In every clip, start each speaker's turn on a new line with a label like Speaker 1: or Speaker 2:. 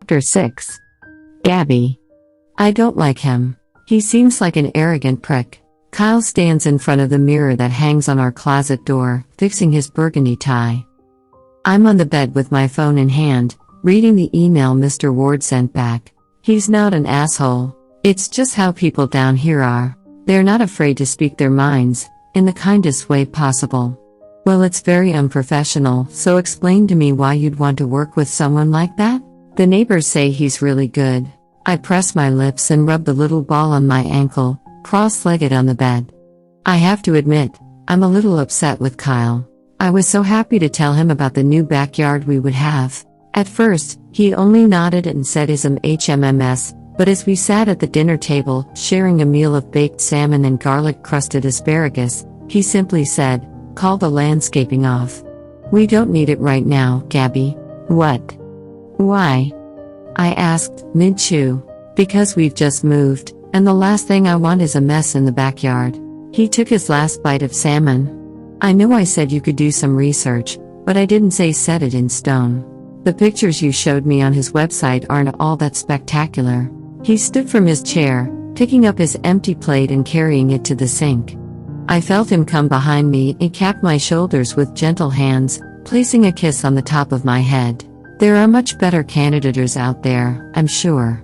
Speaker 1: Chapter 6. Gabby. I don't like him. He seems like an arrogant prick. Kyle stands in front of the mirror that hangs on our closet door, fixing his burgundy tie. I'm on the bed with my phone in hand, reading the email Mr. Ward sent back. He's not an asshole. It's just how people down here are. They're not afraid to speak their minds, in the kindest way possible. Well, it's very unprofessional, so explain to me why you'd want to work with someone like that? The neighbors say he's really good. I press my lips and rub the little ball on my ankle, cross-legged on the bed. I have to admit, I'm a little upset with Kyle. I was so happy to tell him about the new backyard we would have. At first, he only nodded and said HMMS, but as we sat at the dinner table, sharing a meal of baked salmon and garlic-crusted asparagus, he simply said, "Call the landscaping off. We don't need it right now, Gabby." What? Why? I asked, mid-chew. Because we've just moved, and the last thing I want is a mess in the backyard. He took his last bite of salmon. I know I said you could do some research, but I didn't say set it in stone. The pictures you showed me on his website aren't all that spectacular. He stood from his chair, picking up his empty plate and carrying it to the sink. I felt him come behind me and cap my shoulders with gentle hands, placing a kiss on the top of my head. There are much better candidates out there, I'm sure.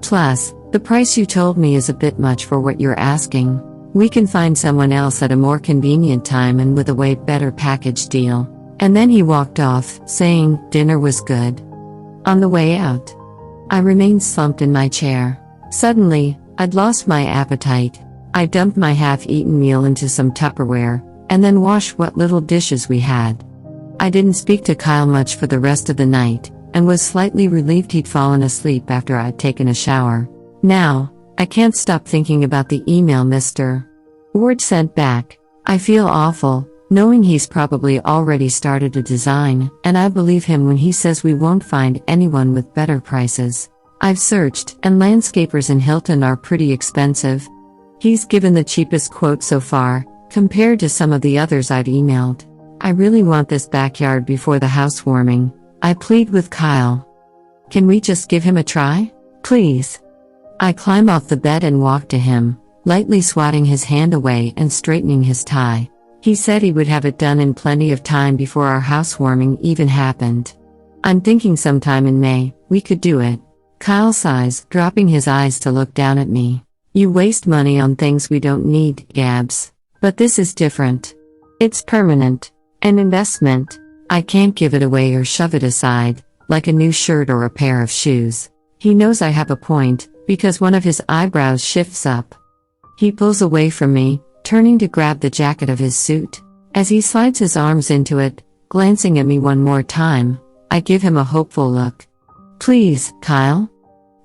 Speaker 1: Plus, the price you told me is a bit much for what you're asking. We can find someone else at a more convenient time and with a way better package deal. And then he walked off, saying, dinner was good. On the way out, I remained slumped in my chair. Suddenly, I'd lost my appetite. I dumped my half-eaten meal into some Tupperware, and then washed what little dishes we had. I didn't speak to Kyle much for the rest of the night, and was slightly relieved he'd fallen asleep after I'd taken a shower. Now, I can't stop thinking about the email Mr. Ward sent back. I feel awful, knowing he's probably already started a design, and I believe him when he says we won't find anyone with better prices. I've searched, and landscapers in Hilton are pretty expensive. He's given the cheapest quote so far, compared to some of the others I've emailed. I really want this backyard before the housewarming. I plead with Kyle. Can we just give him a try? Please. I climb off the bed and walk to him, lightly swatting his hand away and straightening his tie. He said he would have it done in plenty of time before our housewarming even happened. I'm thinking sometime in May, we could do it. Kyle sighs, dropping his eyes to look down at me. You waste money on things we don't need, Gabs. But this is different. It's permanent. An investment. I can't give it away or shove it aside, like a new shirt or a pair of shoes. He knows I have a point, because one of his eyebrows shifts up. He pulls away from me, turning to grab the jacket of his suit. As he slides his arms into it, glancing at me one more time, I give him a hopeful look. Please, Kyle?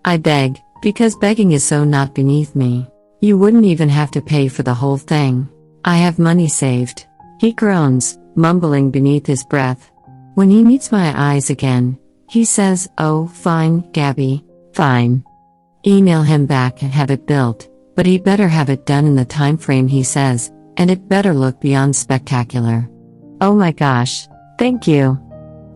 Speaker 1: I beg, because begging is so not beneath me. You wouldn't even have to pay for the whole thing. I have money saved. He groans, mumbling beneath his breath. When he meets my eyes again, he says, "Oh, fine, Gabby, fine." Email him back and have it built, but he better have it done in the time frame he says, and it better look beyond spectacular. Oh my gosh, thank you.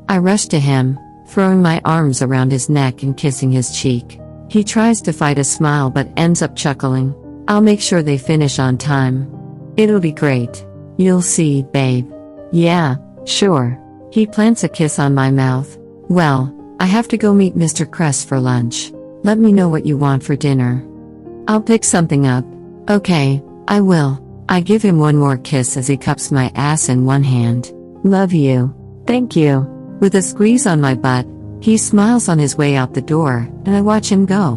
Speaker 1: I rush to him, throwing my arms around his neck and kissing his cheek. He tries to fight a smile but ends up chuckling. I'll make sure they finish on time. It'll be great. You'll see, babe. Yeah, sure. He plants a kiss on my mouth. Well, I have to go meet Mr. Kress for lunch. Let me know what you want for dinner. I'll pick something up. Okay, I will. I give him one more kiss as he cups my ass in one hand. Love you. Thank you. With a squeeze on my butt, he smiles on his way out the door, and I watch him go.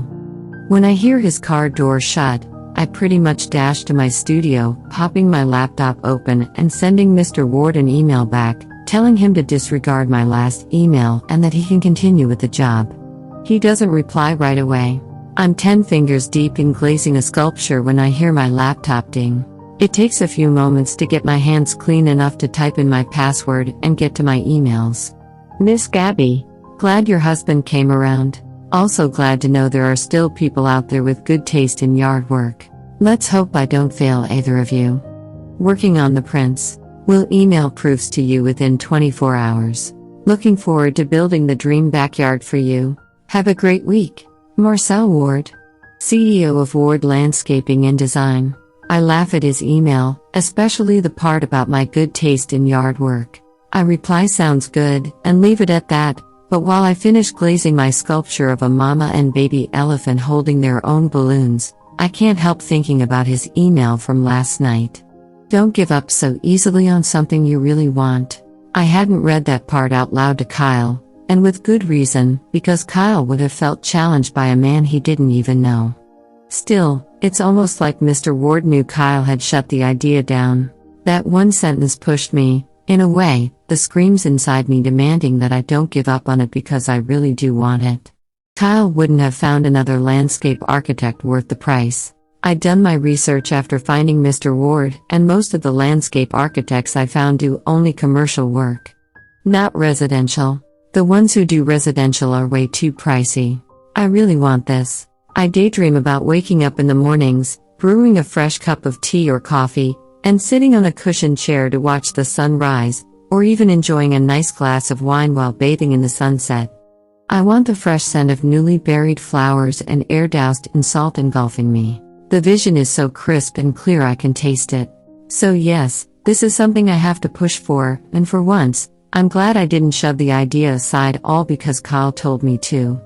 Speaker 1: When I hear his car door shut, I pretty much dash to my studio, popping my laptop open and sending Mr. Ward an email back, telling him to disregard my last email and that he can continue with the job. He doesn't reply right away. I'm 10 fingers deep in glazing a sculpture when I hear my laptop ding. It takes a few moments to get my hands clean enough to type in my password and get to my emails. Miss Gabby, glad your husband came around. Also glad to know there are still people out there with good taste in yard work. Let's hope I don't fail either of you. Working on the prints. We'll email proofs to you within 24 hours. Looking forward to building the dream backyard for you. Have a great week. Marcel Ward, CEO of Ward Landscaping and Design. I laugh at his email, especially the part about my good taste in yard work. I reply sounds good, and leave it at that, but while I finish glazing my sculpture of a mama and baby elephant holding their own balloons, I can't help thinking about his email from last night. Don't give up so easily on something you really want. I hadn't read that part out loud to Kyle, and with good reason, because Kyle would have felt challenged by a man he didn't even know. Still, it's almost like Mr. Ward knew Kyle had shut the idea down. That one sentence pushed me, in a way, the screams inside me demanding that I don't give up on it because I really do want it. Kyle wouldn't have found another landscape architect worth the price. I'd done my research after finding Mr. Ward, and most of the landscape architects I found do only commercial work. Not residential. The ones who do residential are way too pricey. I really want this. I daydream about waking up in the mornings, brewing a fresh cup of tea or coffee, and sitting on a cushioned chair to watch the sun rise, or even enjoying a nice glass of wine while bathing in the sunset. I want the fresh scent of newly buried flowers and air doused in salt engulfing me. The vision is so crisp and clear I can taste it. So yes, this is something I have to push for, and for once, I'm glad I didn't shove the idea aside all because Kyle told me to.